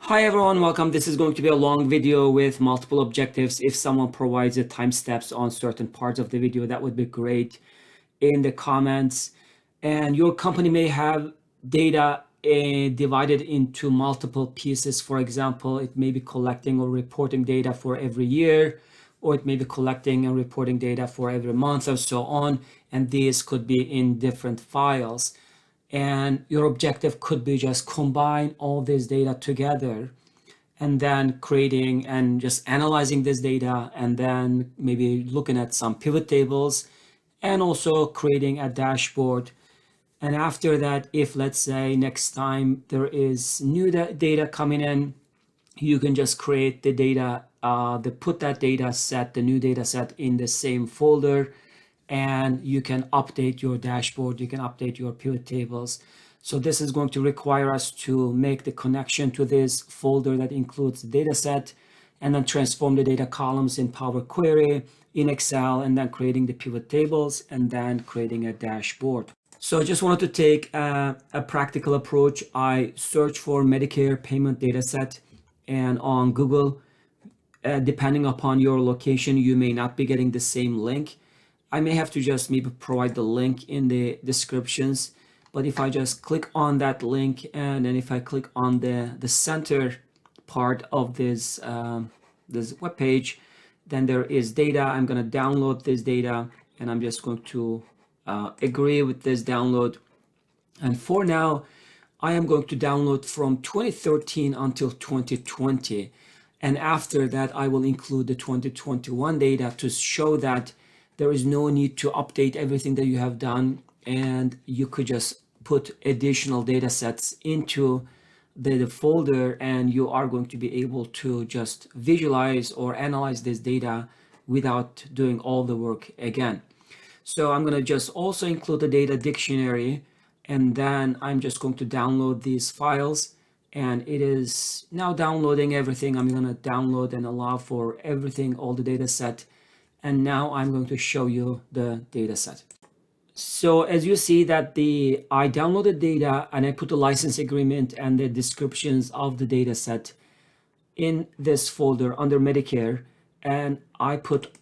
Hi everyone, welcome. This is going to be a long video with multiple objectives. If someone provides the time steps on certain parts of the video, that would be great in the comments. And your company may have data divided into multiple pieces. For example, it may be collecting or reporting data for every year, or it may be collecting and reporting data for every month or so on. And these could be in different files. And your objective could be just combine all this data together and then creating and just analyzing this data and then maybe looking at some pivot tables and also creating a dashboard. And after that, if let's say next time there is new data coming in, you can just create the data, put that data set, the new data set in the same folder, and you can update your dashboard, you can update your pivot tables. So this is going to require us to make the connection to this folder that includes the data set and then transform the data columns in Power Query, in Excel, and then creating the pivot tables and then creating a dashboard. So I just wanted to take a practical approach. I search for Medicare payment data set, and on Google, depending upon your location, you may not be getting the same link. I may have to just maybe provide the link in the descriptions, but if I just click on that link and then if I click on the center part of this web page, then there is data. I'm going to download this data and I'm just going to agree with this download. And for now, I am going to download from 2013 until 2020. And after that, I will include the 2021 data to show that there is no need to update everything that you have done, and you could just put additional data sets into the folder, and you are going to be able to just visualize or analyze this data without doing all the work again. So I'm going to just also include the data dictionary, and then I'm just going to download these files, and it is now downloading everything. I'm going to download and allow for everything, all the data set. And now I'm going to show you the data set. So as you see that I downloaded data and I put the license agreement and the descriptions of the data set in this folder under Medicare, and I put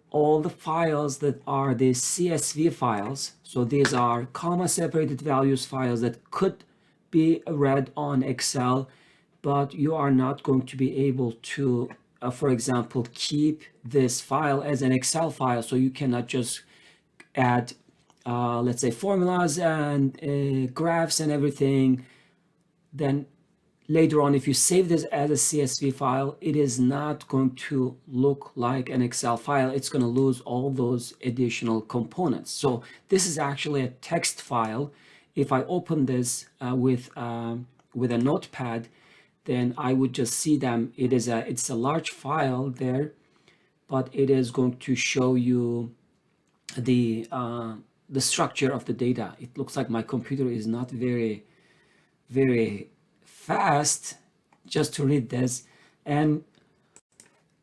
all the files that are the CSV files. So these are comma separated values files that could be read on Excel, but you are not going to be able to for example, keep this file as an Excel file. So you cannot just add, let's say, formulas and graphs and everything. Then later on, if you save this as a CSV file, it is not going to look like an Excel file. It's going to lose all those additional components. So this is actually a text file. If I open this with a notepad, then I would just see them. It's a large file there, but it is going to show you the structure of the data. It looks like my computer is not very fast just to read this, and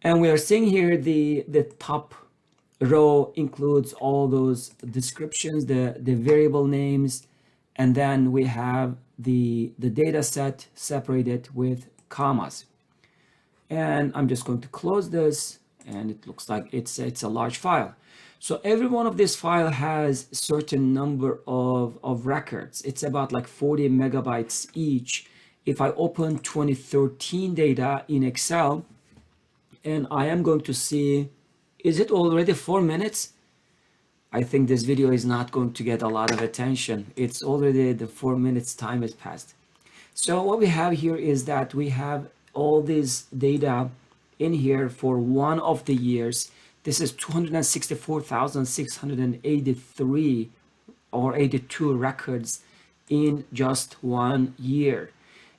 we are seeing here the top row includes all those descriptions, the variable names, and then we have the data set separated with commas. And I'm just going to close this, and it looks like it's a large file. So every one of this file has a certain number of records. It's about like 40 megabytes each. If I open 2013 data in Excel, and I am going to see, is it already 4 minutes? I think this video is not going to get a lot of attention. It's already the 4 minutes time has passed. So what we have here is that we have all this data in here for one of the years. This is 264,683 or 82 records in just 1 year.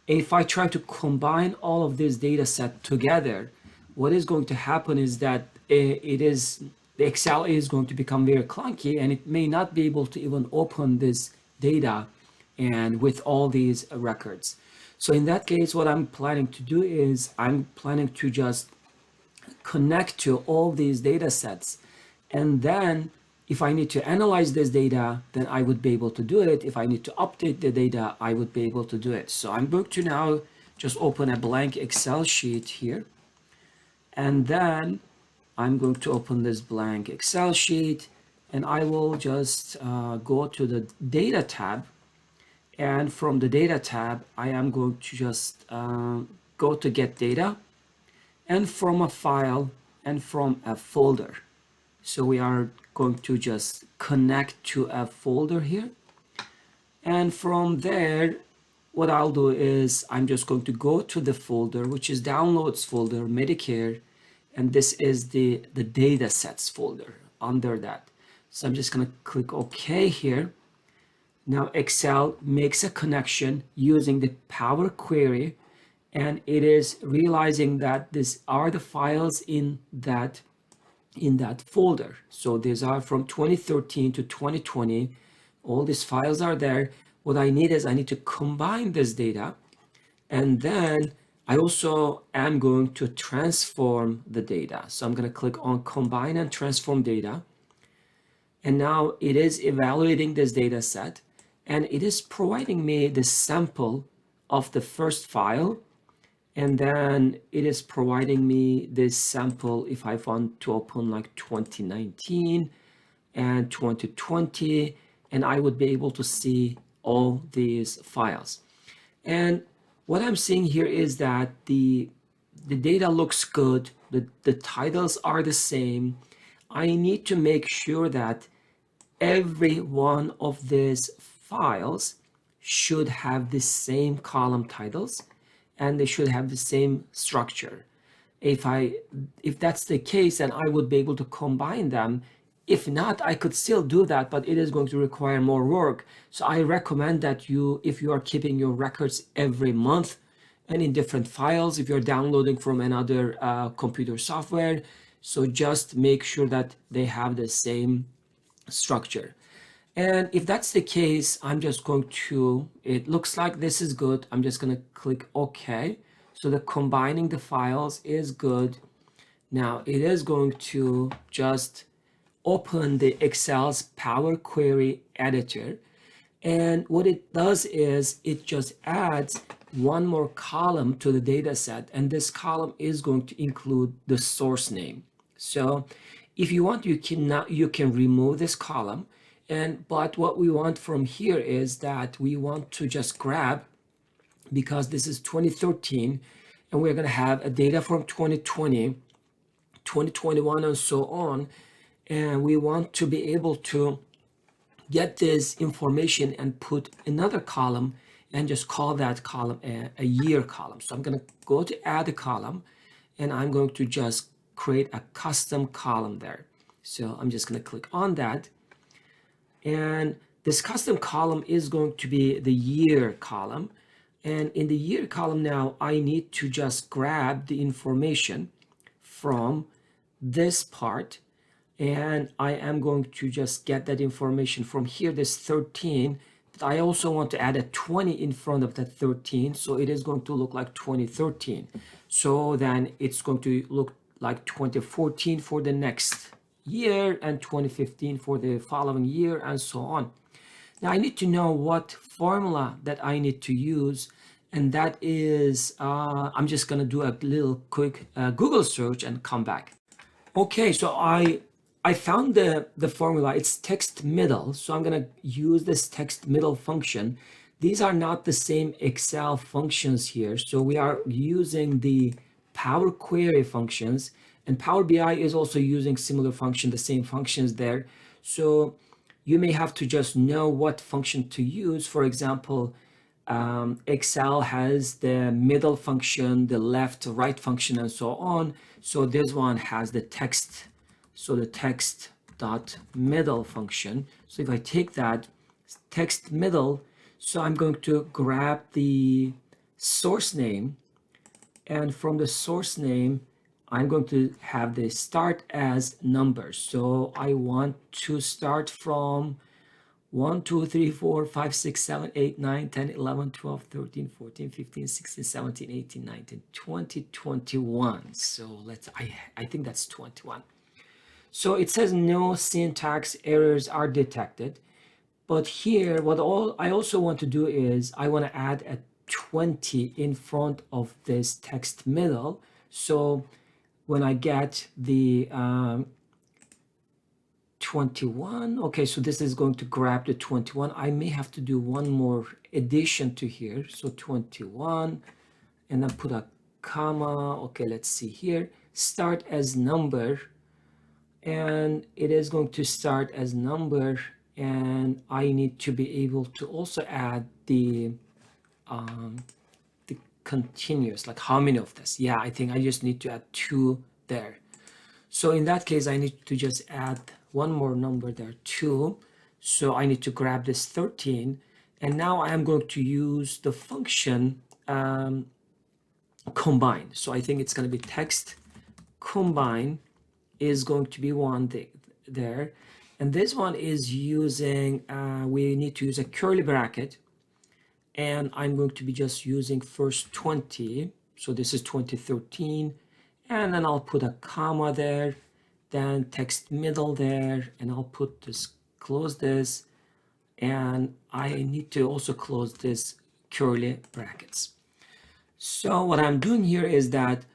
If I try to combine all of this data set together, what is going to happen is that the Excel is going to become very clunky, and it may not be able to even open this data and with all these records. So in that case, what I'm planning to do is I'm planning to just connect to all these data sets, and then if I need to analyze this data, then I would be able to do it. If I need to update the data, I would be able to do it. So I'm going to now just open a blank Excel sheet here, and then I'm going to open this blank Excel sheet, and I will just go to the data tab, and from the data tab I am going to just go to get data, and from a file and from a folder. So we are going to just connect to a folder here, and from there what I'll do is I'm just going to go to the folder, which is downloads folder, Medicare, and this is the datasets folder under that. So I'm just going to click OK here. Now Excel makes a connection using the Power Query, and it is realizing that these are the files in that folder. So these are from 2013 to 2020. All these files are there. What I need is I need to combine this data, and then I also am going to transform the data. So I'm going to click on combine and transform data, and now it is evaluating this data set, and it is providing me the sample of the first file, and then it is providing me this sample if I want to open like 2019 and 2020, and I would be able to see all these files. And what I'm seeing here is that the data looks good, the titles are the same. I need to make sure that every one of these files should have the same column titles, and they should have the same structure. If that's the case, then I would be able to combine them. If not, I could still do that, but it is going to require more work. So I recommend that if you are keeping your records every month and in different files, if you're downloading from another computer software, so just make sure that they have the same structure. And if that's the case, I'm just going to, it looks like this is good. I'm just going to click OK. So the combining the files is good. Now it is going to just open the Excel's Power Query editor. And what it does is it just adds one more column to the data set. And this column is going to include the source name. So if you want, you can remove this column. But what we want from here is that we want to just grab, because this is 2013, and we're going to have a data from 2020, 2021, and so on. And we want to be able to get this information and put another column and just call that column a year column. So I'm going to go to add a column, and I'm going to just create a custom column there. So I'm just going to click on that. And this custom column is going to be the year column. And in the year column now, I need to just grab the information from this part. And I am going to just get that information from here, this 13. But I also want to add a 20 in front of that 13. So it is going to look like 2013. So then it's going to look like 2014 for the next year and 2015 for the following year, and so on. Now I need to know what formula that I need to use, and that is I'm just going to do a little quick Google search and come back. Okay, so I found the formula. It's text middle, so I'm going to use this text middle function. These are not the same Excel functions here, so we are using the Power Query functions, and Power BI is also using similar function, the same functions there. So you may have to just know what function to use. For example, Excel has the middle function, the left, right function, and so on. So this one has the text. So the text dot middle function. So if I take that text middle, so I'm going to grab the source name, and from the source name, I'm going to have the start as numbers. So I want to start from 1, 2, 3, 4, 5, 6, 7, 8, 9, 10, 11, 12, 13, 14, 15, 16, 17, 18, 19, 20, 21. So I think that's 21. So it says no syntax errors are detected. But here, I also want to do is I want to add a 20 in front of this text middle. So when I get the 21, okay, so this is going to grab the 21. I may have to do one more addition to here. So 21, and then put a comma. Okay, let's see here. Start as number, and it is going to start as number, and I need to be able to also add the continuous, like how many of this. Yeah, I think I just need to add 2 there. So in that case, I need to just add one more number there, 2. So I need to grab this 13, and now I am going to use the function combine. So I think it's going to be text combine is going to be one thing there, and this one is using we need to use a curly bracket, and I'm going to be just using first 20. So this is 2013, and then I'll put a comma there, then text middle there, and I'll put this, close this, and I need to also close this curly brackets. So what I'm doing here is that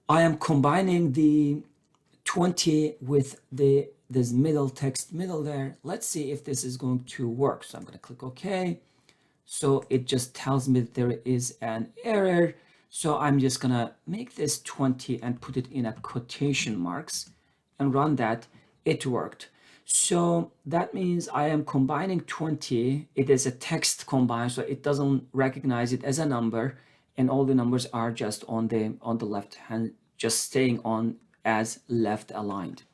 I am combining the 20 with this middle text middle there. Let's see if this is going to work. So I'm going to click OK. So it just tells me that there is an error. So I'm just going to make this 20 and put it in a quotation marks and run that. It worked. So that means I am combining 20. It is a text combine, so it doesn't recognize it as a number, and all the numbers are just on the left hand, just staying on as left aligned.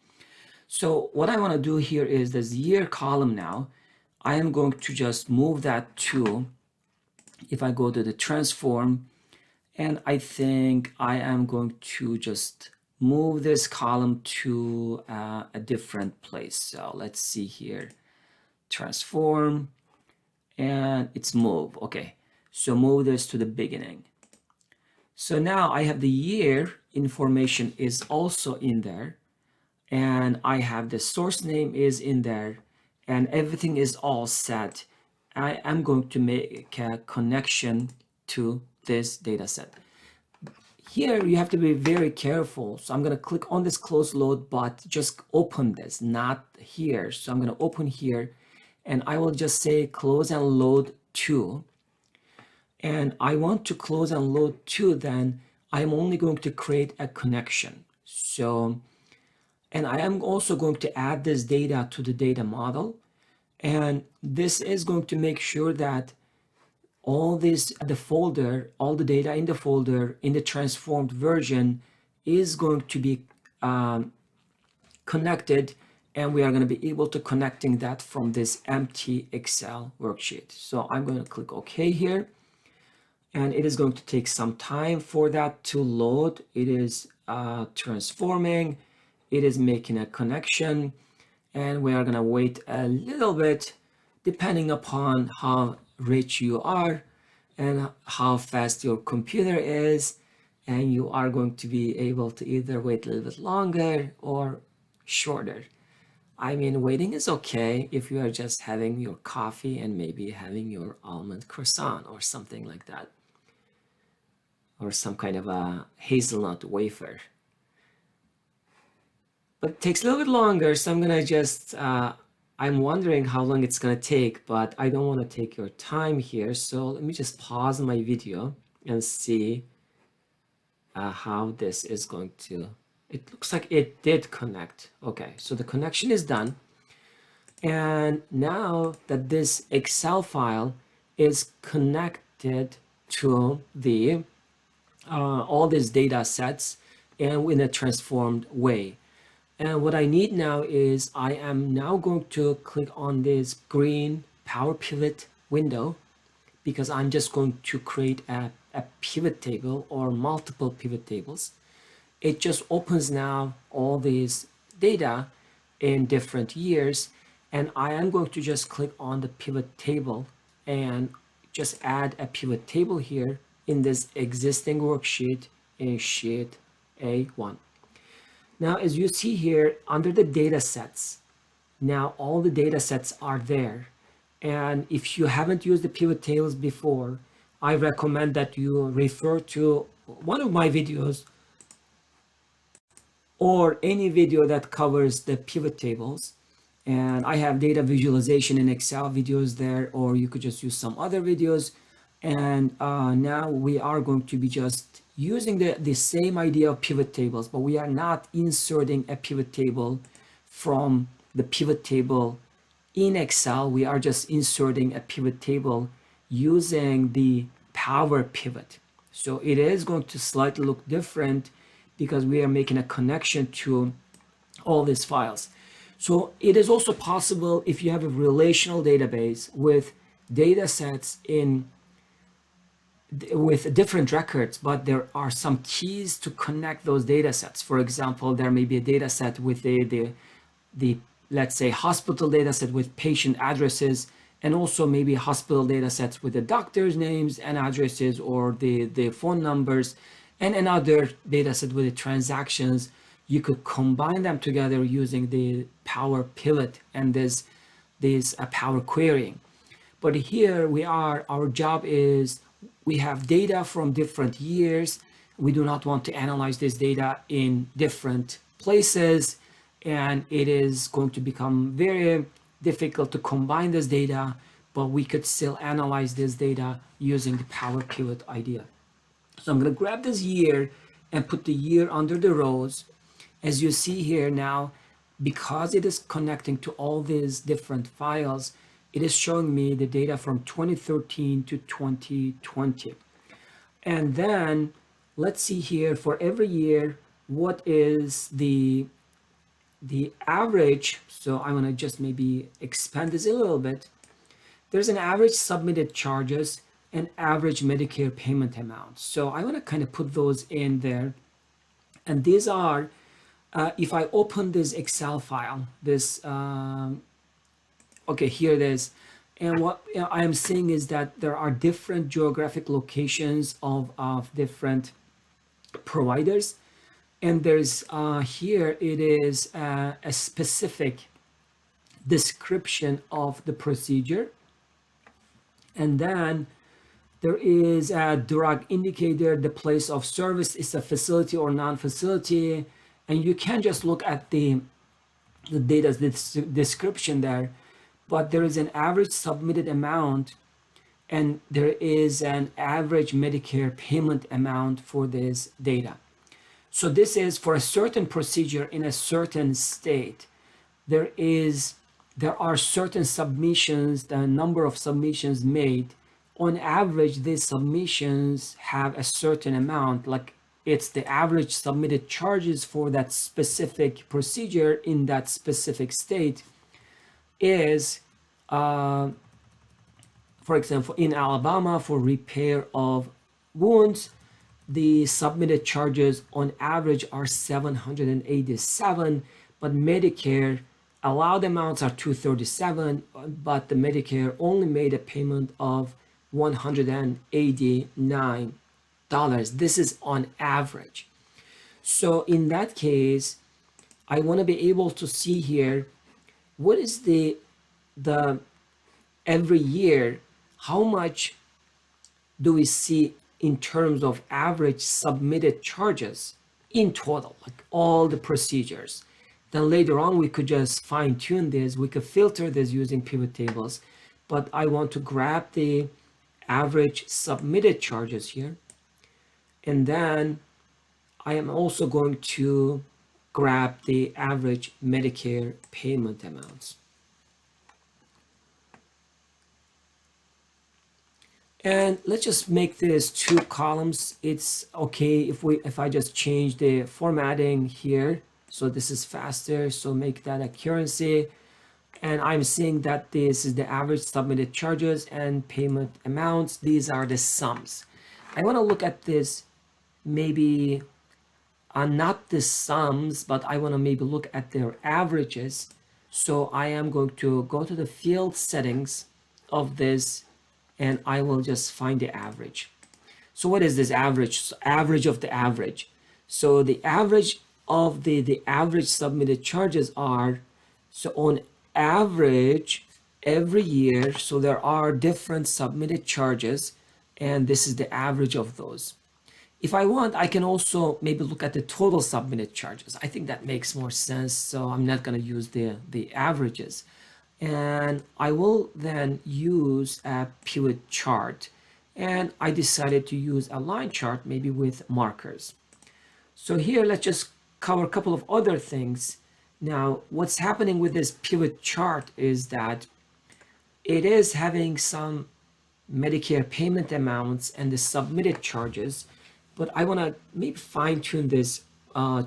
So what I want to do here is this year column now. I am going to just move that to, if I go to the transform, and I think I am going to just move this column to a different place. So let's see here, transform, and it's move. Okay, so move this to the beginning. So now I have the year information is also in there, and I have the source name is in there, and everything is all set. I am going to make a connection to this data set. Here you have to be very careful. So I'm going to click on this close load, but just open this, not here. So I'm going to open here, and I will just say close and load to. And I want to close and load to, then I'm only going to create a connection. So, and I am also going to add this data to the data model. And this is going to make sure that all this, the folder, all the data in the folder in the transformed version is going to be connected, and we are going to be able to connecting that from this empty Excel worksheet. So I'm going to click OK here, and it is going to take some time for that to load. It is transforming, it is making a connection, and we are going to wait a little bit depending upon how rich you are and how fast your computer is, and you are going to be able to either wait a little bit longer or shorter. I mean, waiting is okay if you are just having your coffee and maybe having your almond croissant or something like that, or some kind of a hazelnut wafer. But it takes a little bit longer, so I'm gonna just I'm wondering how long it's gonna take, but I don't want to take your time here. So let me just pause my video and see how this is going to, it looks like it did connect. Okay, so the connection is done. And now that this Excel file is connected to the all these data sets and in a transformed way. And what I need now is I am now going to click on this green Power Pivot window, because I'm just going to create a pivot table or multiple pivot tables. It just opens now all these data in different years, and I am going to just click on the pivot table and just add a pivot table here in this existing worksheet in sheet A1. Now, as you see here under the data sets, now all the data sets are there, And if you haven't used the pivot tables before, I recommend that you refer to one of my videos or any video that covers the pivot tables. And I have data visualization in Excel videos there, or you could just use some other videos. And now we are going to be just using the same idea of pivot tables, but we are not inserting a pivot table from the pivot table in Excel. We are just inserting a pivot table using the Power Pivot. So it is going to slightly look different because we are making a connection to all these files. So it is also possible if you have a relational database with data sets in with different records, but there are some keys to connect those data sets. For example, there may be a data set with the let's say hospital data set with patient addresses, and also maybe hospital data sets with the doctor's names and addresses, or the phone numbers, and another data set with the transactions. You could combine them together using the Power Pivot and this Power Querying. But here we are, our job is we have data from different years. We do not want to analyze this data in different places, and it is going to become very difficult to combine this data, but we could still analyze this data using the Power Pivot idea. So I'm going to grab this year and put the year under the rows. As you see here now, because it is connecting to all these different files, it is showing me the data from 2013 to 2020. And then let's see here for every year, what is the average. So I'm going to just maybe expand this a little bit. There's an average submitted charges and average Medicare payment amount. So I want to kind of put those in there. And these are, if I open this Excel file, this, okay, here it is. And what I am seeing is that there are different geographic locations of different providers. And there's here it is a specific description of the procedure. And then there is a drug indicator, the place of service is a facility or non-facility. And you can just look at the data description there, but there is an average submitted amount and there is an average Medicare payment amount for this data. So this is for a certain procedure in a certain state. There are certain submissions, the number of submissions made. On average, these submissions have a certain amount, like it's the average submitted charges for that specific procedure in that specific state is, for example, in Alabama for repair of wounds, the submitted charges on average are $787, but Medicare allowed amounts are $237, but the Medicare only made a payment of $189. This is on average. So in that case, I want to be able to see here what is the every year, how much do we see in terms of average submitted charges in total, like all the procedures. Then later on, we could just fine tune this. We could filter this using pivot tables, but I want to grab the average submitted charges here. And then I am also going to grab the average Medicare payment amounts. And let's just make this 2 columns. It's okay if I just change the formatting here. So this is faster. So make that a currency. And I'm seeing that this is the average submitted charges and payment amounts. These are the sums. I want to look at this maybe not the sums, but I want to maybe look at their averages. So I am going to go to the field settings of this, and I will just find the average. So what is this average? So average of the average. So the average of the average submitted charges are, so on average, every year. So there are different submitted charges, and this is the average of those. If I want, I can also maybe look at the total submitted charges. I think that makes more sense. So I'm not going to use the averages. And I will then use a pivot chart. And I decided to use a line chart, maybe with markers. So here, let's just cover a couple of other things. Now, what's happening with this pivot chart is that it is having some Medicare payment amounts and the submitted charges, but I want to maybe fine tune this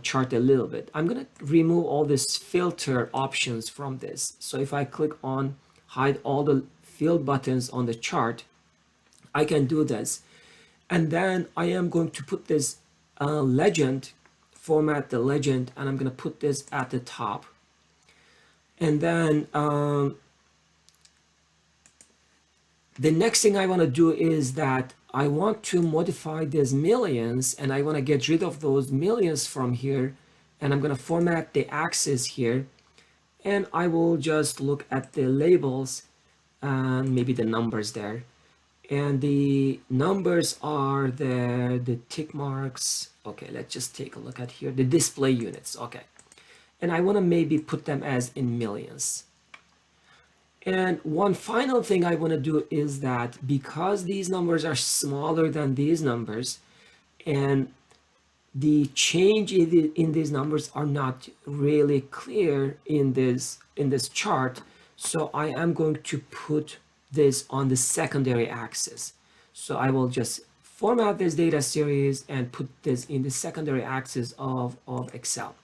chart a little bit. I'm going to remove all this filter options from this. So if I click on hide all the field buttons on the chart, I can do this. And then I am going to put this legend, format the legend, and I'm going to put this at the top. And then the next thing I want to do is that I want to modify these millions, and I want to get rid of those millions from here, and I'm going to format the axis here, and I will just look at the labels and maybe the numbers there, and the numbers are the tick marks. Okay, let's just take a look at here, the display units. Okay, and I want to maybe put them as in millions. And one final thing I want to do is that because these numbers are smaller than these numbers, and the change in these numbers are not really clear in this chart, so I am going to put this on the secondary axis. So I will just format this data series and put this in the secondary axis of Excel.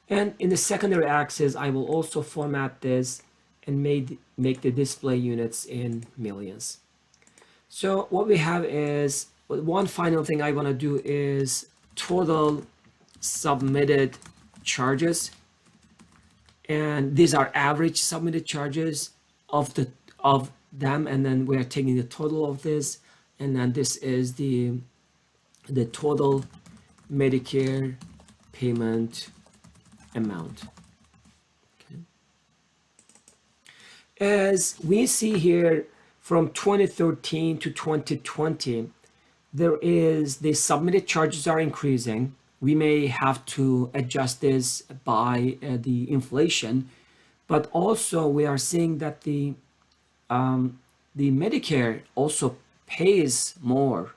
And in the secondary axis, I will also format this and make the display units in millions. So what we have is, one final thing I want to do is total submitted charges, and these are average submitted charges of them, and then we're taking the total of this, and then this is the total Medicare payment amount. As we see here, from 2013 to 2020, the submitted charges are increasing. We may have to adjust this by the inflation, but also we are seeing that the Medicare also pays more.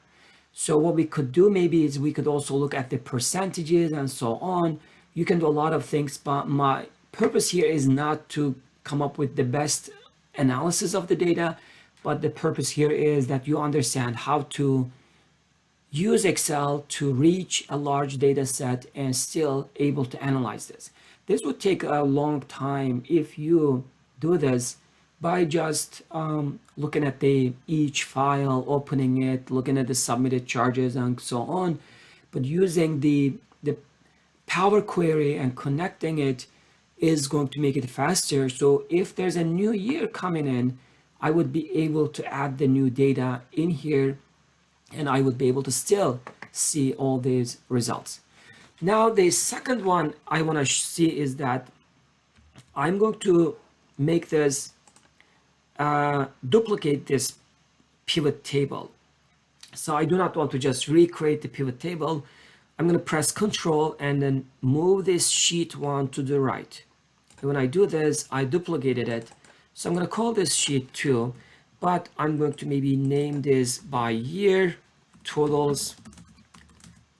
So what we could do maybe is we could also look at the percentages and so on. You can do a lot of things, but my purpose here is not to come up with the best analysis of the data, but the purpose here is that you understand how to use Excel to reach a large data set and still able to analyze this. This would take a long time if you do this by just looking at each file, opening it, looking at the submitted charges and so on, but using the Power Query and connecting it is going to make it faster. So if there's a new year coming in, I would be able to add the new data in here, and I would be able to still see all these results. Now, the second one I want to see is that I'm going to make this, duplicate this pivot table. So I do not want to just recreate the pivot table. I'm going to press Control and then move this sheet one to the right. And when I do this, I duplicated it. So I'm going to call this sheet 2, but I'm going to maybe name this by year, totals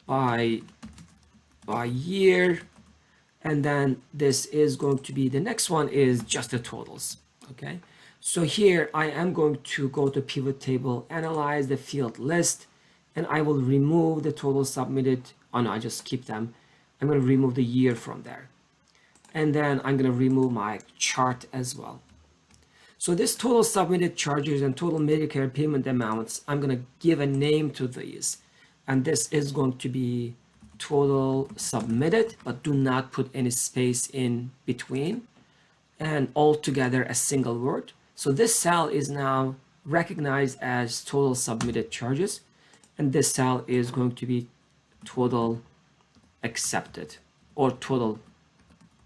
by year, and then this is going to be, the next one is just the totals. Okay, so here I am going to go to pivot table, analyze the field list, and I will remove the total submitted. Oh no, I just keep them. I'm going to remove the year from there, and then I'm going to remove my chart as well. So this total submitted charges and total Medicare payment amounts, I'm going to give a name to these, and this is going to be total submitted, but do not put any space in between, and altogether a single word. So this cell is now recognized as total submitted charges, and this cell is going to be total accepted or total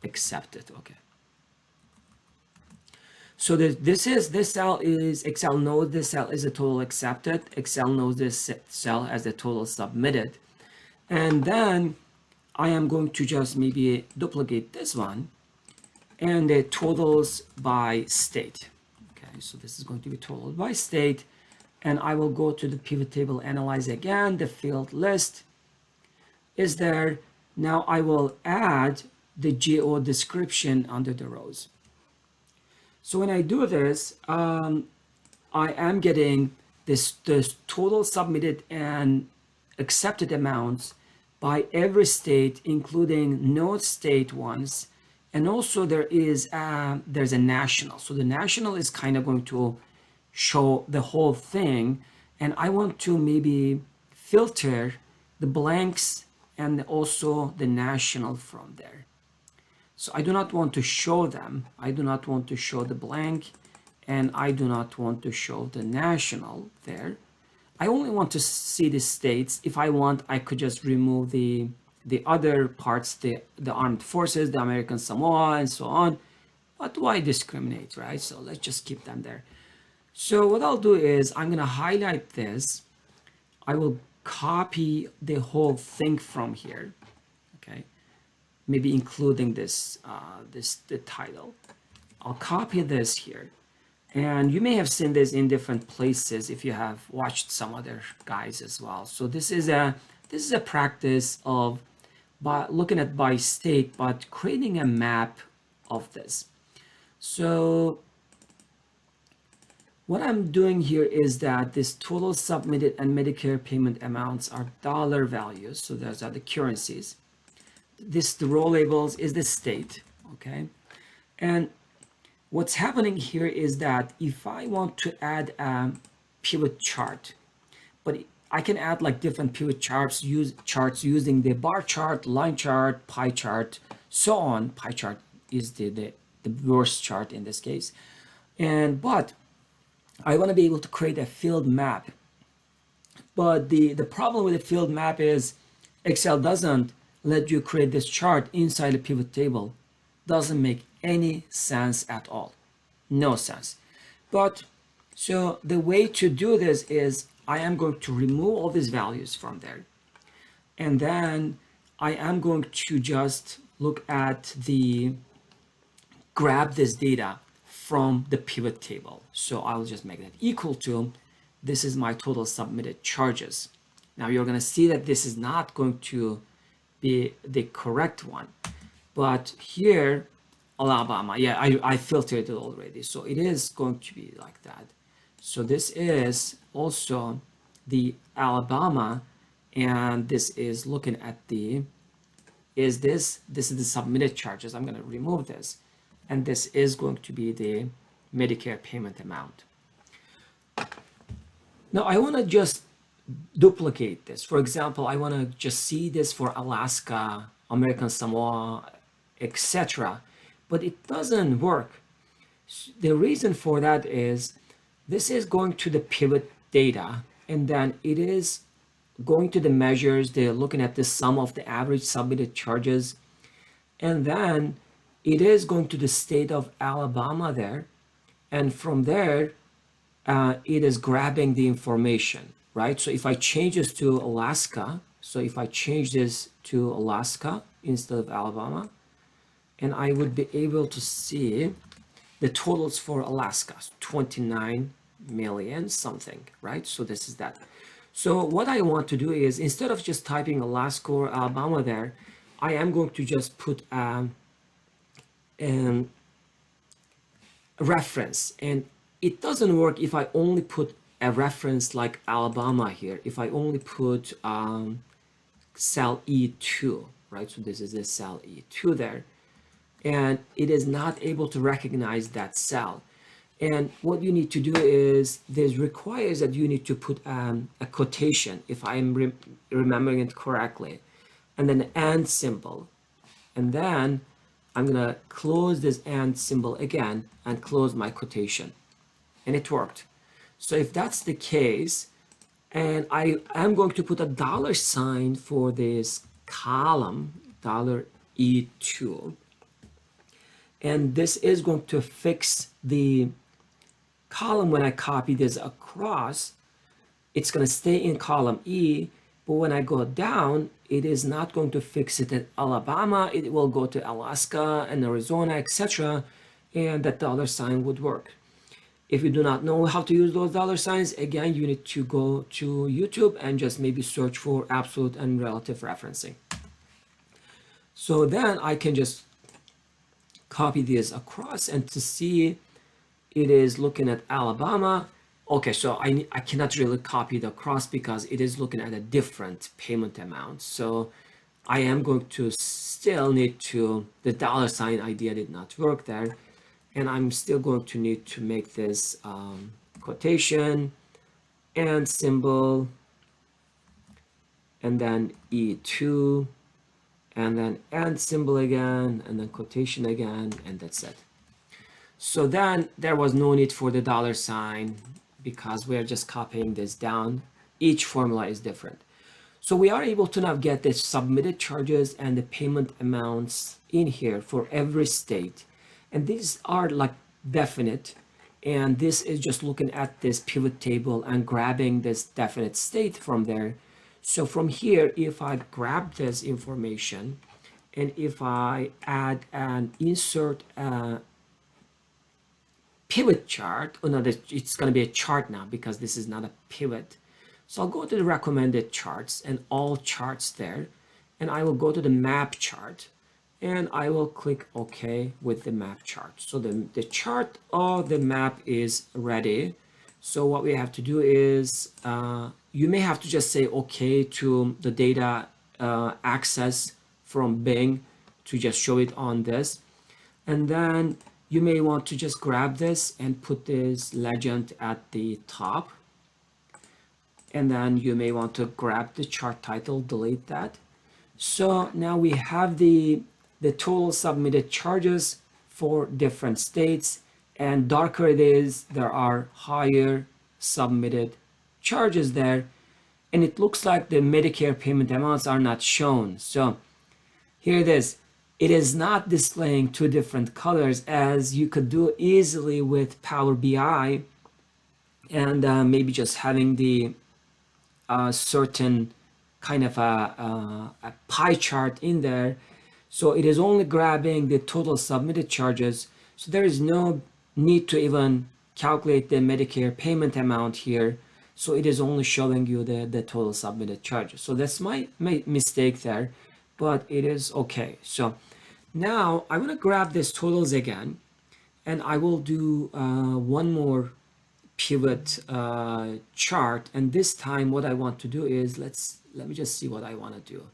accepted. Okay. So this cell is, Excel knows this cell is a total accepted. Excel knows this cell as a total submitted. And then I am going to just maybe duplicate this one and the totals by state. Okay, so this is going to be total by state. And I will go to the pivot table, analyze again, the field list is there. Now I will add the geo description under the rows. So when I do this, I am getting this total submitted and accepted amounts by every state, including no state ones. And also there's a national. So the national is kind of going to show the whole thing. And I want to maybe filter the blanks and also the national from there. So I do not want to show them. I do not want to show the blank, and I do not want to show the national there. I only want to see the states. If I want, I could just remove the other parts, the armed forces, the American Samoa, and so on. But why discriminate, right? So let's just keep them there. So what I'll do is I'm going to highlight this. I will copy the whole thing from here. Okay. Maybe including this, the title. I'll copy this here. And you may have seen this in different places if you have watched some other guys as well. So this is a practice of looking at by state, but creating a map of this. So what I'm doing here is that this total submitted and Medicare payment amounts are dollar values. So those are the currencies. The row labels is the state, okay? And what's happening here is that if I want to add a pivot chart, but I can add like different pivot charts using the bar chart, line chart, pie chart, so on. Pie chart is the worst chart in this case. But I want to be able to create a field map. But the problem with the field map is Excel doesn't let you create this chart inside a pivot table. Doesn't make any sense at all. No sense. But so the way to do this is I am going to remove all these values from there. And then I am going to just look at grab this data from the pivot table. So I'll just make that equal to, this is my total submitted charges. Now you're going to see that this is not going to be the correct one, but here Alabama, yeah, I filtered it already, so it is going to be like that. So this is also the Alabama, and this is looking at this is the submitted charges. I'm going to remove this, and this is going to be the Medicare payment amount. Now I want to just duplicate this. For example, I want to just see this for Alaska, American Samoa, etc. But it doesn't work. The reason for that is this is going to the pivot data, and then it is going to the measures. They're looking at the sum of the average submitted charges, and then it is going to the state of Alabama there, and from there it is grabbing the information. Right? So if I change this to Alaska, instead of Alabama, and I would be able to see the totals for Alaska, 29 million something, right? So this is that. So what I want to do is, instead of just typing Alaska or Alabama there, I am going to just put a reference, and it doesn't work if I only put a reference like Alabama here. If I only put cell E2, right? So this is the cell E2 there, and it is not able to recognize that cell. And what you need to do is, this requires that you need to put a quotation, if I'm remembering it correctly, and then an and symbol. And then I'm gonna close this and symbol again and close my quotation. And it worked. So if that's the case, and I am going to put a dollar sign for this column, $E2, and this is going to fix the column, when I copy this across, it's going to stay in column E, but when I go down, it is not going to fix it at Alabama. It will go to Alaska and Arizona, etc., and that dollar sign would work. If you do not know how to use those dollar signs, again, you need to go to YouTube and just maybe search for absolute and relative referencing. So then I can just copy this across, and to see it is looking at Alabama. Okay, so I cannot really copy it across because it is looking at a different payment amount. So I am going to still need to, the dollar sign idea did not work there. And I'm still going to need to make this quotation and symbol, and then E2, and then and symbol again, and then quotation again, and that's it. So then there was no need for the dollar sign because we are just copying this down. Each formula is different. So we are able to now get the submitted charges and the payment amounts in here for every state. And these are like definite. And this is just looking at this pivot table and grabbing this definite state from there. So from here, if I grab this information and if I add and insert a pivot chart, oh no, it's going to be a chart now because this is not a pivot. So I'll go to the recommended charts and all charts there, and I will go to the map chart and I will click OK with the map chart. So the chart of the map is ready. So what we have to do is you may have to just say OK to the data access from Bing to just show it on this. And then you may want to just grab this and put this legend at the top. And then you may want to grab the chart title, delete that. So now we have the total submitted charges for different states, and darker it is, there are higher submitted charges there. And it looks like the Medicare payment amounts are not shown. So here it is. It is not displaying two different colors as you could do easily with Power BI, and maybe just having the certain kind of a pie chart in there. So it is only grabbing the total submitted charges. So there is no need to even calculate the Medicare payment amount here. So it is only showing you the total submitted charges. So that's my mistake there, but it is okay. So now I want to grab these totals again, and I will do one more pivot chart. And this time what I want to do is, let me just see what I want to do.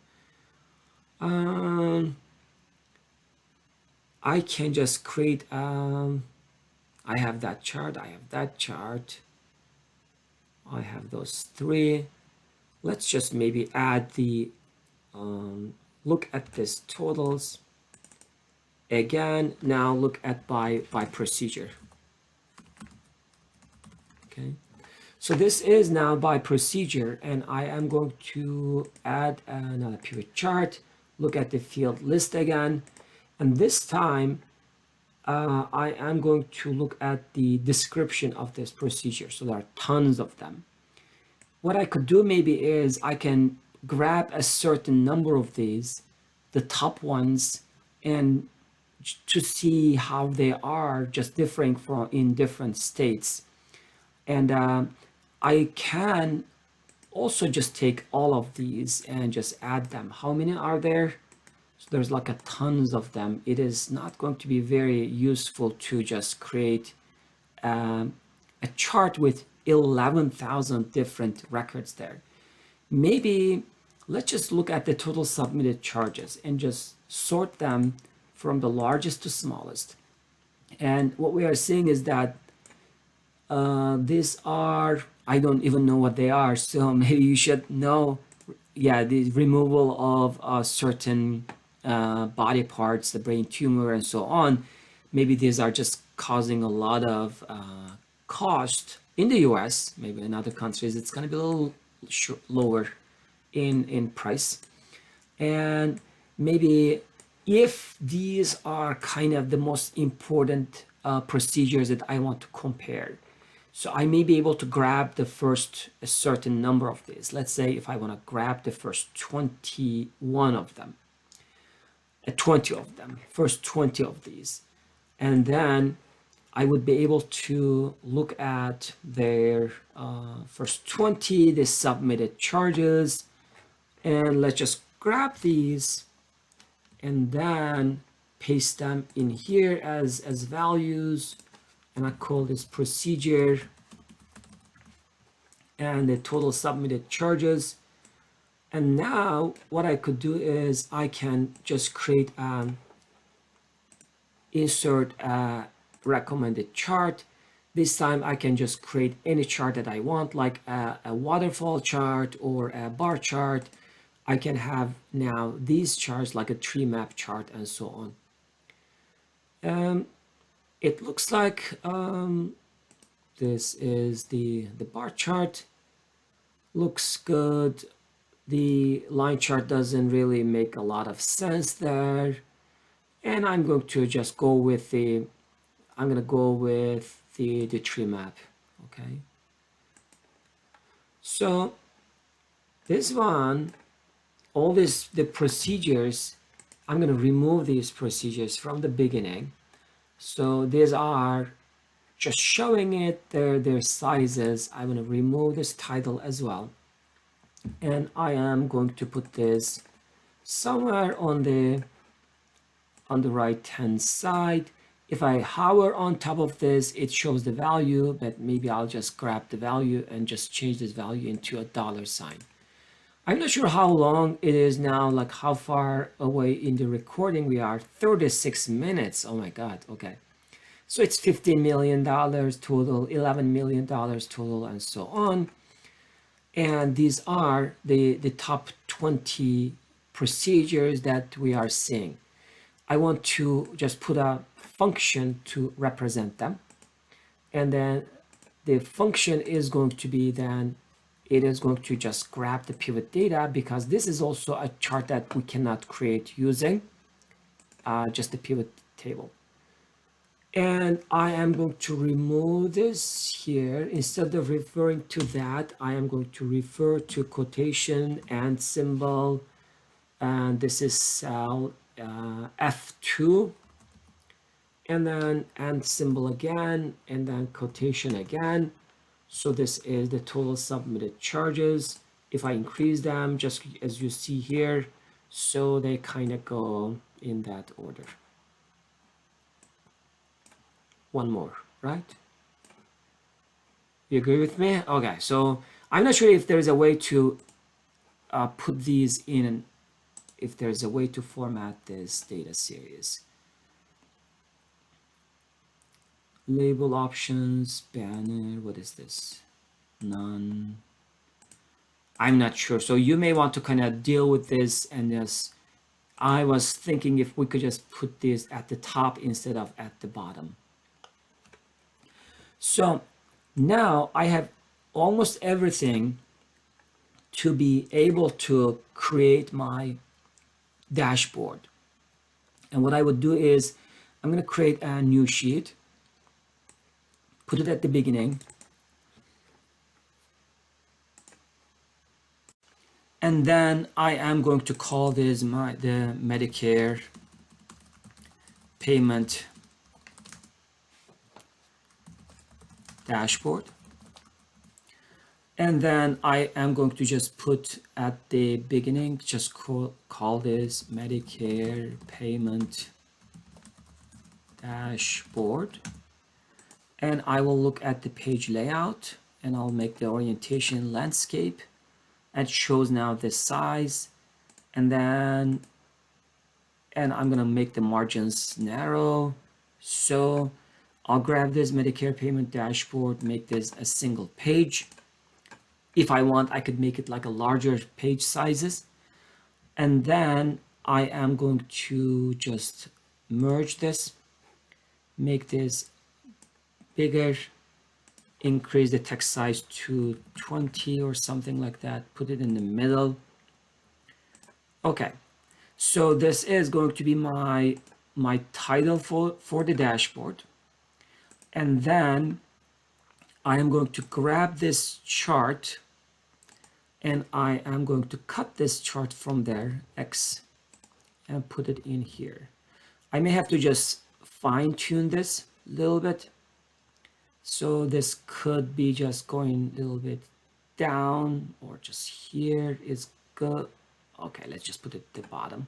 I can just create, I have that chart, I have that chart, I have those three. Let's just maybe add the, look at this totals. Again, now look at by procedure. Okay, so this is now by procedure, and I am going to add another pivot chart. Look at the field list again, and this time I am going to look at the description of this procedure. So there are tons of them. What I could do maybe is I can grab a certain number of these, the top ones, and to see how they are just differing from in different states. And I can also just take all of these and just add them. How many are there? So there's like a tons of them. It is not going to be very useful to just create a chart with 11,000 different records there. Maybe let's just look at the total submitted charges and just sort them from the largest to smallest. And what we are seeing is that these are, I don't even know what they are, so maybe you should know. Yeah, the removal of certain body parts, the brain tumor and so on. Maybe these are just causing a lot of cost in the US. Maybe in other countries it's going to be a little lower in price. And maybe if these are kind of the most important procedures that I want to compare. So I may be able to grab the first a certain number of these. Let's say if I want to grab the first 21 of them, 20 of them, first 20 of these, and then I would be able to look at their first 20, the submitted charges, and let's just grab these and then paste them in here as values, and I call this procedure and the total submitted charges. And now what I could do is I can just create an insert a recommended chart. This time I can just create any chart that I want, like a waterfall chart or a bar chart. I can have now these charts like a tree map chart and so on. It looks like this is the bar chart. Looks good. The line chart doesn't really make a lot of sense there. And I'm going to just go with the tree map. Okay. So this one, all the procedures, I'm going to remove these procedures from the beginning. So these are just showing it their sizes. I'm going to remove this title as well. And I am going to put this somewhere on the right hand side. If I hover on top of this, it shows the value, but maybe I'll just grab the value and just change this value into a $sign. I'm not sure how long it is now, like how far away in the recording we are. 36 minutes. Oh my God. Okay. So it's $15 million total, $11 million total, and so on. And these are the top 20 procedures that we are seeing. I want to just put a function to represent them. And then the function is going to be then, it is going to just grab the pivot data, because this is also a chart that we cannot create using just the pivot table. And I am going to remove this here. Instead of referring to that, I am going to refer to quotation and symbol. And this is cell F2. And then and symbol again, and then quotation again. So this is the total submitted charges. If I increase them, just as you see here, so they kind of go in that order. One more, right? You agree with me? Okay, so I'm not sure if there's a way to put these in, if there's a way to format this data series. Label options, banner, what is this? None. I'm not sure. So you may want to kind of deal with this, and just, I was thinking if we could just put this at the top instead of at the bottom. So now I have almost everything to be able to create my dashboard. And what I would do is I'm going to create a new sheet, put it at the beginning, and then I am going to call this the Medicare payment dashboard. And then I am going to just put at the beginning, just call this Medicare payment dashboard. And I will look at the page layout, and I'll make the orientation landscape. It shows now the size, and then I'm gonna make the margins narrow. So I'll grab this Medicare payment dashboard, make this a single page. If I want, I could make it like a larger page sizes. And then I am going to just merge this, make this bigger, increase the text size to 20 or something like that, put it in the middle. Okay, so this is going to be my title for the dashboard. And then I am going to grab this chart and I am going to cut this chart from there, X, and put it in here. I may have to just fine tune this a little bit. So this could be just going a little bit down, or just here is good. Okay, let's just put it at the bottom.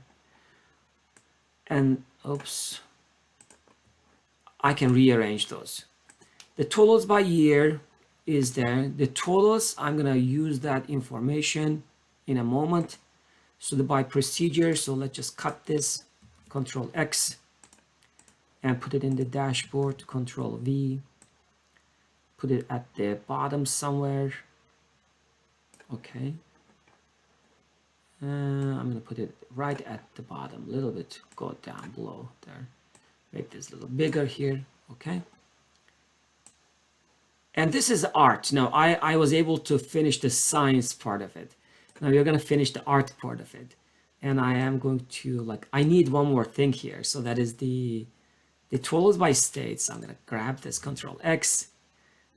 And oops, I can rearrange those. The totals by year is there. The totals, I'm gonna use that information in a moment. So the by procedure, so let's just cut this, Control X, and put it in the dashboard, Control V, put it at the bottom somewhere. Okay. I'm gonna put it right at the bottom, a little bit, go down below there. Make this a little bigger here, okay? And this is art. Now, I was able to finish the science part of it. Now you're gonna finish the art part of it. And I am going to, like, I need one more thing here. So that is the totals by state. So I'm gonna grab this, Control X,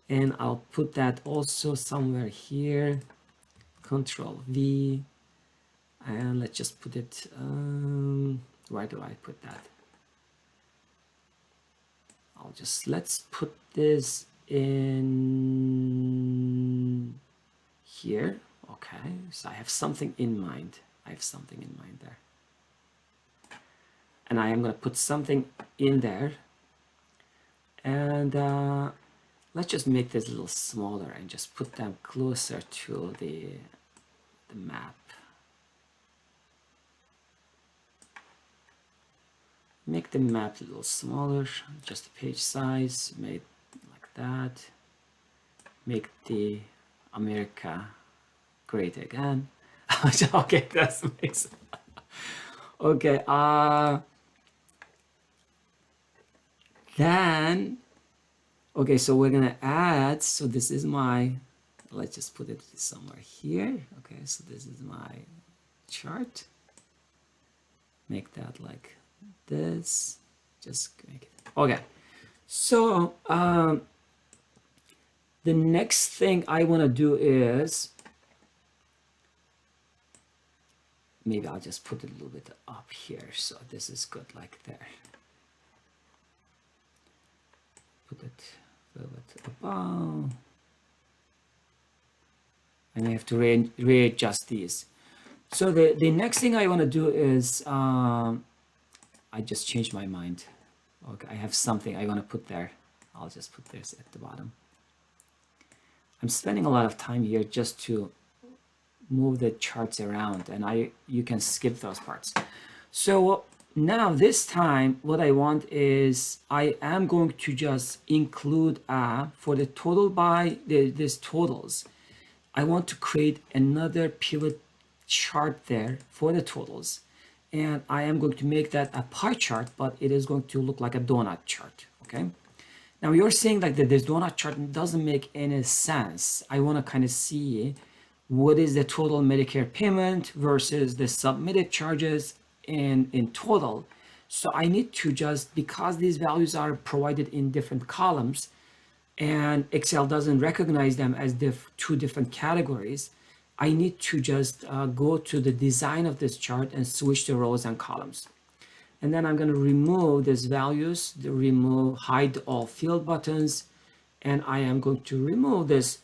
and I'll put that also somewhere here, Control V, and let's just put it, where do I put that? Let's put this in here. Okay, so I have something in mind. I have something in mind there. And I am going to put something in there. And let's just make this a little smaller and just put them closer to the map. Make the map a little smaller, just the page size, made like that. Make the America great again. Okay, that makes sense. Okay, then, okay, so we're gonna add, so this is my, let's just put it somewhere here. Okay, so this is my chart. Make that like this, just make it, okay. So the next thing I want to do is, maybe I'll just put it a little bit up here, so this is good like there. Put it a little bit above. I may have to readjust these. So the next thing I want to do is, I just changed my mind. Okay, I have something I want to put there. I'll just put this at the bottom. I'm spending a lot of time here just to move the charts around, and you can skip those parts. So now this time what I want is, I am going to just include for the total by this totals, I want to create another pivot chart there for the totals. And I am going to make that a pie chart, but it is going to look like a donut chart, okay? Now you're saying like that this donut chart doesn't make any sense. I want to kind of see what is the total Medicare payment versus the submitted charges in total. So I need to just, because these values are provided in different columns and Excel doesn't recognize them as two different categories, I need to just go to the design of this chart and switch the rows and columns. And then I'm going to remove these values, hide all field buttons, and I am going to remove this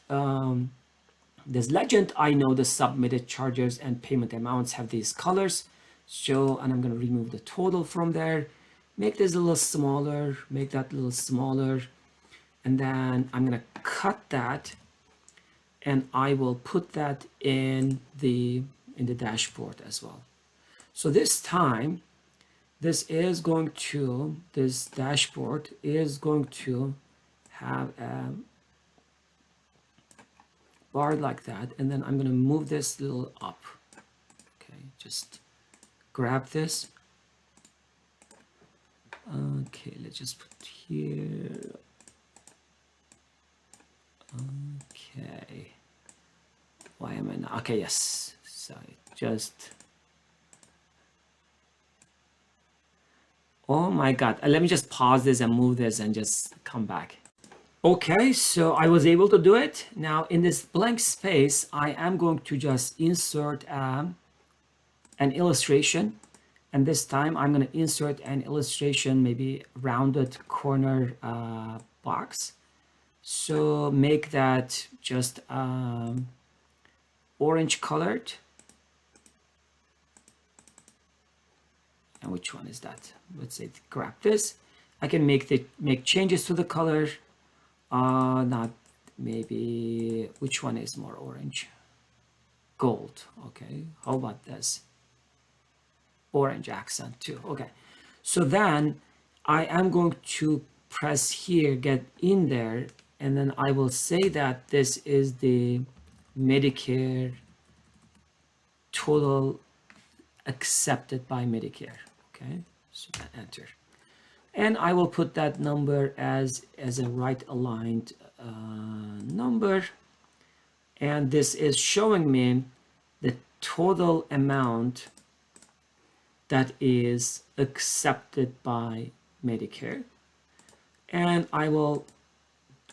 this legend. I know the submitted charges and payment amounts have these colors. So, and I'm going to remove the total from there, make this a little smaller, make that a little smaller, and then I'm going to cut that. And I will put that in the dashboard as well. So this time, this dashboard is going to have a bar like that, and then I'm going to move this little up. Okay, just grab this. Okay, let's just put here. Okay. Why am I not? Okay, yes. So just. Oh my God. Let me just pause this and move this and just come back. Okay, so I was able to do it. Now in this blank space, I am going to just insert an illustration. And this time I'm going to insert an illustration, maybe rounded corner box. So make that just orange colored. And which one is that? Let's say grab this. I can make changes to the color. Not maybe, which one is more orange? Gold. Okay, how about this? Orange accent too. Okay, so then I am going to press here, get in there, and then I will say that this is the Medicare total accepted by Medicare. Okay, so enter, and I will put that number as a right aligned number, and this is showing me the total amount that is accepted by Medicare. And I will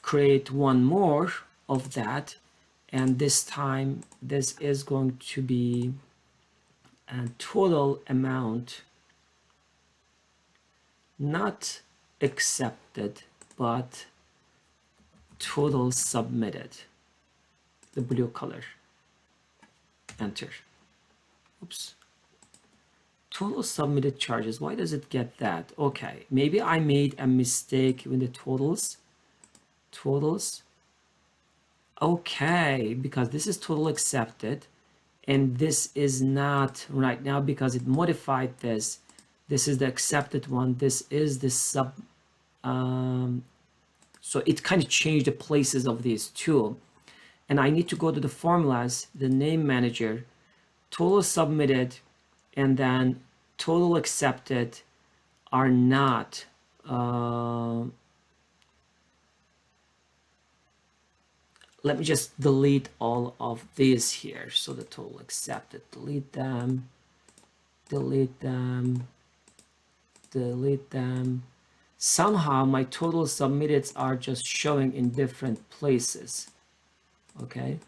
create one more of that, and this time this is going to be a total amount not accepted but total submitted, the blue color. Enter. Oops. Total submitted charges. Why does it get that? Okay, maybe I made a mistake in the totals. Okay, because this is total accepted and this is not right now because it modified this. This is the accepted one. This is the sub. So it kind of changed the places of these two. And I need to go to the formulas, the name manager, total submitted, and then total accepted are not let me just delete all of these here. So the total accepted, delete them, delete them, delete them. Somehow my total submitted are just showing in different places. Okay,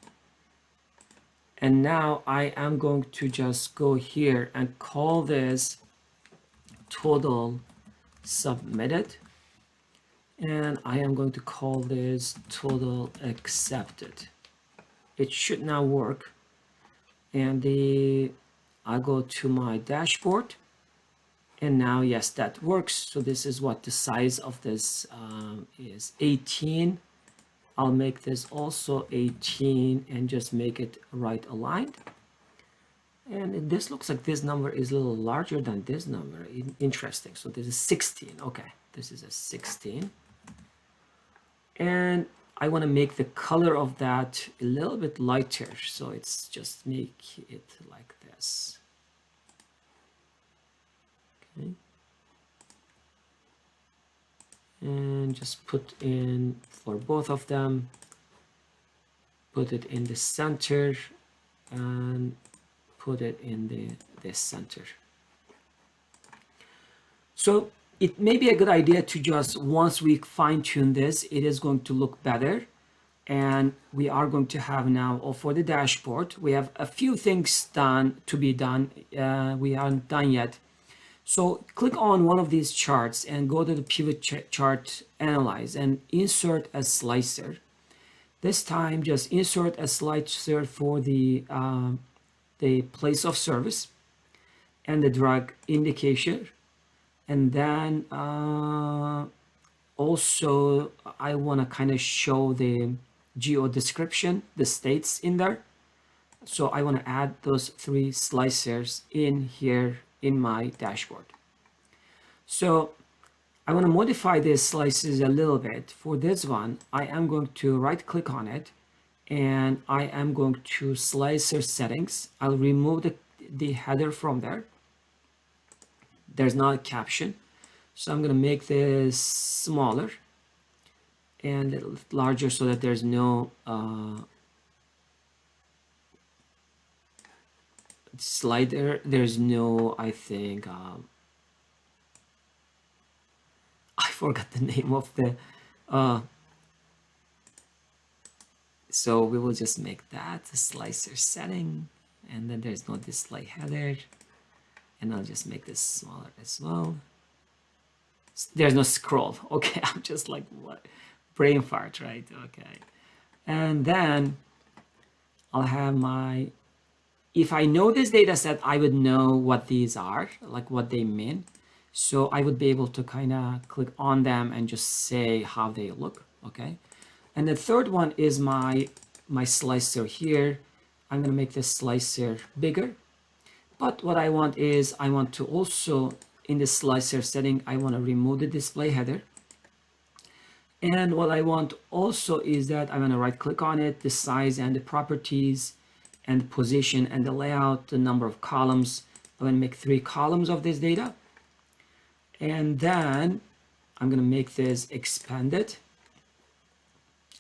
and now I am going to just go here and call this total submitted, and I am going to call this total accepted. It should now work. And I go to my dashboard, and now yes, that works. So this is what the size of this is, 18. I'll make this also 18 and just make it right aligned. And this looks like this number is a little larger than this number. Interesting. So this is 16. Okay, this is a 16. And I want to make the color of that a little bit lighter. So it's just make it like this. Okay. And just put in for both of them, put it in the center and put it in the center. So it may be a good idea to just, once we fine tune this, it is going to look better. And we are going to have now, for the dashboard, we have a few things to be done. We aren't done yet. So click on one of these charts and go to the pivot chart, analyze, and insert a slicer. This time, just insert a slicer for the place of service and the drug indication. And then also I want to kind of show the geo description, the states in there. So I want to add those 3 slicers in here in my dashboard. So I want to modify these slices a little bit. For this one, I am going to right click on it and I am going to slicer settings. I'll remove the header from there. There's not a caption. So I'm going to make this smaller and a little larger so that there's no slider. There's no, I think, I forgot the name of the So we will just make that a slicer setting, and then there's no display header, and I'll just make this smaller as well. There's no scroll. Okay, I'm just like, what? Brain fart, right? Okay. And then I'll have my, if I know this data set, I would know what these are, like what they mean. So I would be able to kind of click on them and just say how they look, okay? And the third one is my slicer here. I'm gonna make this slicer bigger. But what I want is, I want to also, in the slicer setting, I want to remove the display header. And what I want also is that I'm going to right click on it, the size and the properties and the position and the layout, the number of columns. I'm going to make 3 columns of this data. And then I'm going to make this expanded.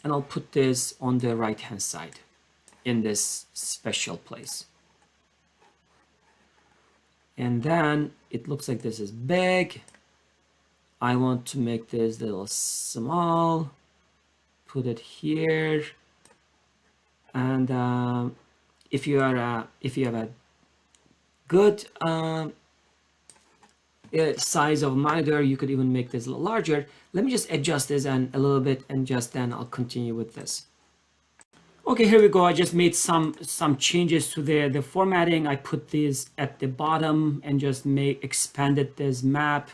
And I'll put this on the right hand side in this special place. And then it looks like this is big. I want to make this a little small, put it here. And if you have a good size of monitor, you could even make this a little larger. Let me just adjust this a little bit, and just then I'll continue with this. Okay, here we go. I just made some changes to the formatting. I put these at the bottom and just expanded this map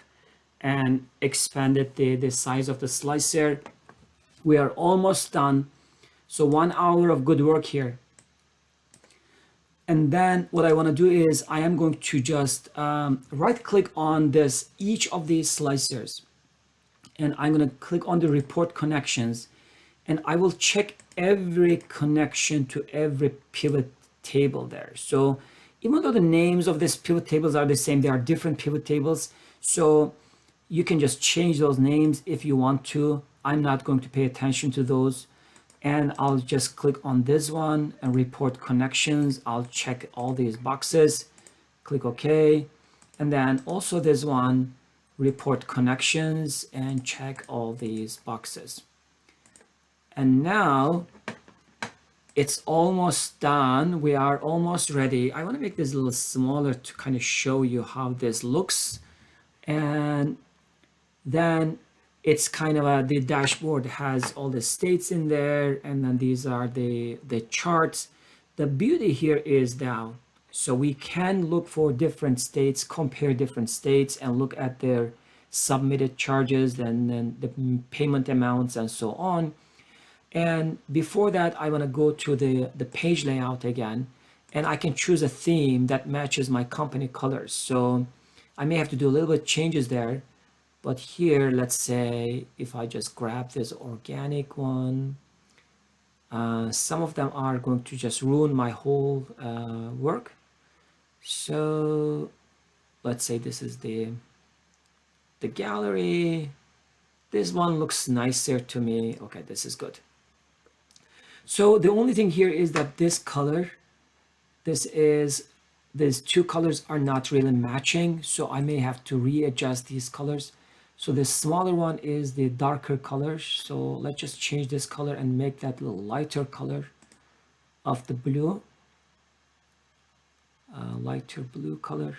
and expanded the size of the slicer. We are almost done. So 1 hour of good work here. And then what I want to do is I am going to just right click on each of these slicers, and I'm going to click on the report connections, and I will check every connection to every pivot table there. So even though the names of these pivot tables are the same, they are different pivot tables. So you can just change those names if you want to. I'm not going to pay attention to those. And I'll just click on this one and report connections. I'll check all these boxes, click OK. And then also this one, report connections, and check all these boxes. And now it's almost done. We are almost ready. I want to make this a little smaller to kind of show you how this looks. And then it's kind of the dashboard has all the states in there, and then these are the charts. The beauty here is now, so we can look for different states, compare different states, and look at their submitted charges and then the payment amounts and so on. And before that, I want to go to the page layout again, and I can choose a theme that matches my company colors. So I may have to do a little bit changes there. But here, let's say if I just grab this organic one, some of them are going to just ruin my whole work. So let's say this is the gallery. This one looks nicer to me. Okay, this is good. So the only thing here is that this color, these 2 colors are not really matching. So I may have to readjust these colors. So the smaller one is the darker color. So let's just change this color and make that a little lighter color of the blue, lighter blue color,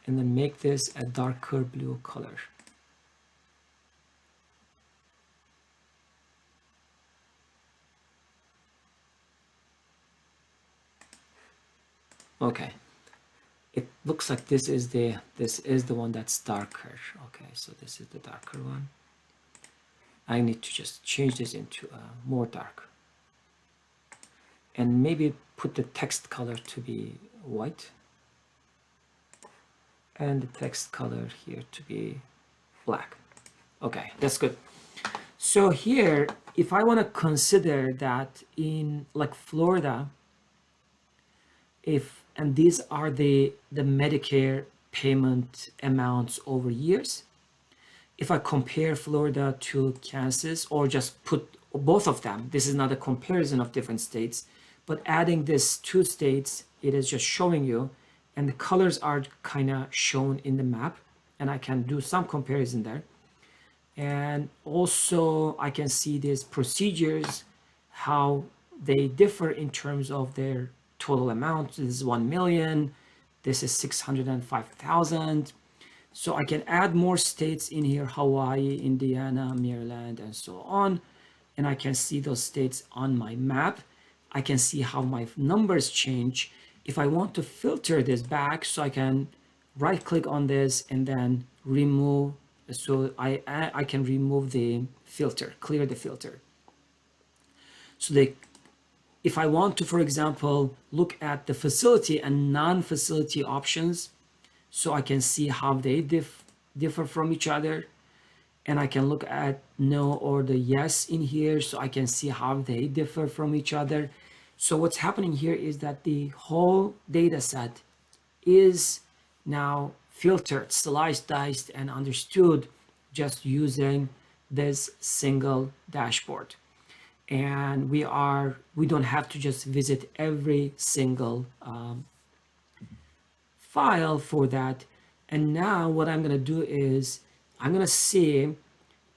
and then make this a darker blue color. Okay. It looks like this is the one that's darker. Okay, so this is the darker one. I need to just change this into more dark, and maybe put the text color to be white, and the text color here to be black. Okay, that's good. So here, if I want to consider that in like Florida, and these are the Medicare payment amounts over years. If I compare Florida to Kansas, or just put both of them, this is not a comparison of different states, but adding these 2 states, it is just showing you, and the colors are kind of shown in the map, and I can do some comparison there. And also I can see these procedures how they differ in terms of their total amount. This is 1 million, this is 605,000. So I can add more states in here: Hawaii, Indiana, Maryland, and so on. And I can see those states on my map. I can see how my numbers change. If I want to filter this back, so I can right click on this and then remove. So I can remove the filter, clear the filter. So if I want to, for example, look at the facility and non-facility options, so I can see how they differ from each other. And I can look at no or the yes in here, so I can see how they differ from each other. So what's happening here is that the whole data set is now filtered, sliced, diced, and understood just using this single dashboard. And we don't have to just visit every single file for that. And now what I'm going to do is I'm going to see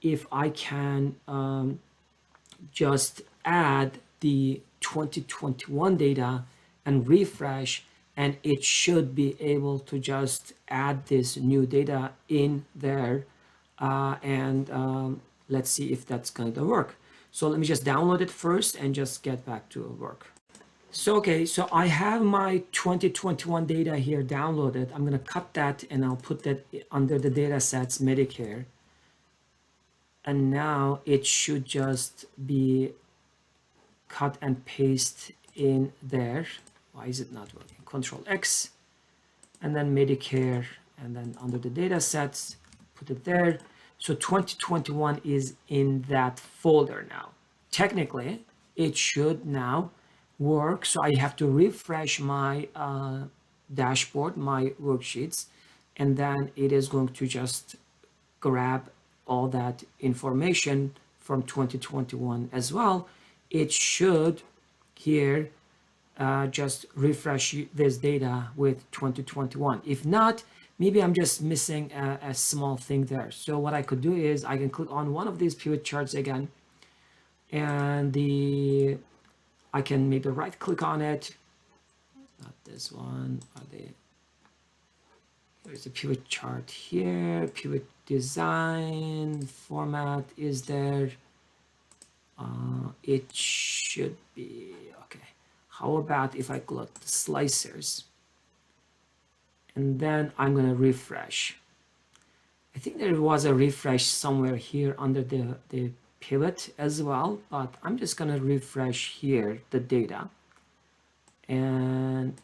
if I can just add the 2021 data and refresh, and it should be able to just add this new data in there. Let's see if that's going to work. So let me just download it first and just get back to work. So, okay, so I have my 2021 data here downloaded. I'm going to cut that and I'll put that under the datasets Medicare. And now it should just be cut and paste in there. Why is it not working? Control X and then Medicare, and then under the datasets, put it there. So 2021 is in that folder now. Technically, it should now work. So I have to refresh my dashboard, my worksheets, and then it is going to just grab all that information from 2021 as well. It should here just refresh this data with 2021. If not, maybe I'm just missing a small thing there. So what I could do is I can click on one of these pivot charts again, and I can maybe right click on it. Not this one. There's a pivot chart here. Pivot design format is there. It should be okay. How about if I go to slicers and then I'm going to refresh? I think there was a refresh somewhere here under the pivot as well, but I'm just going to refresh here the data, and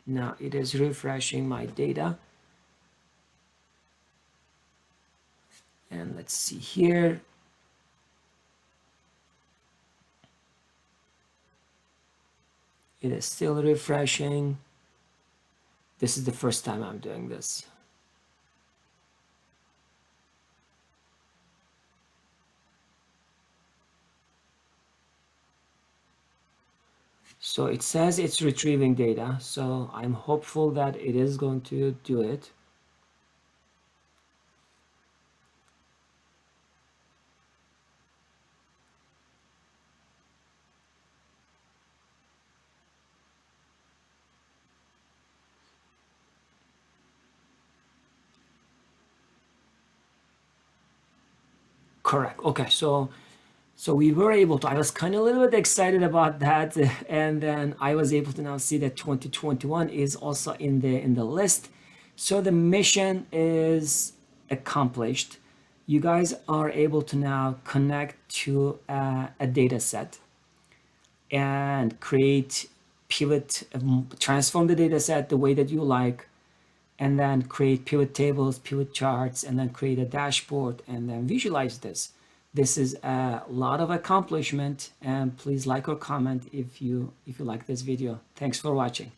now it is refreshing my data. And let's see here. It is still refreshing. This is the first time I'm doing this. So it says it's retrieving data, so I'm hopeful that it is going to do it. Correct. Okay, so we were able to, I was kind of a little bit excited about that, and then I was able to now see that 2021 is also in the list. So the mission is accomplished. You guys are able to now connect to a data set and create pivot, transform the data set the way that you like, and then create pivot tables, pivot charts, and then create a dashboard and then visualize this. This is a lot of accomplishment, and please like or comment if you like this video. Thanks for watching.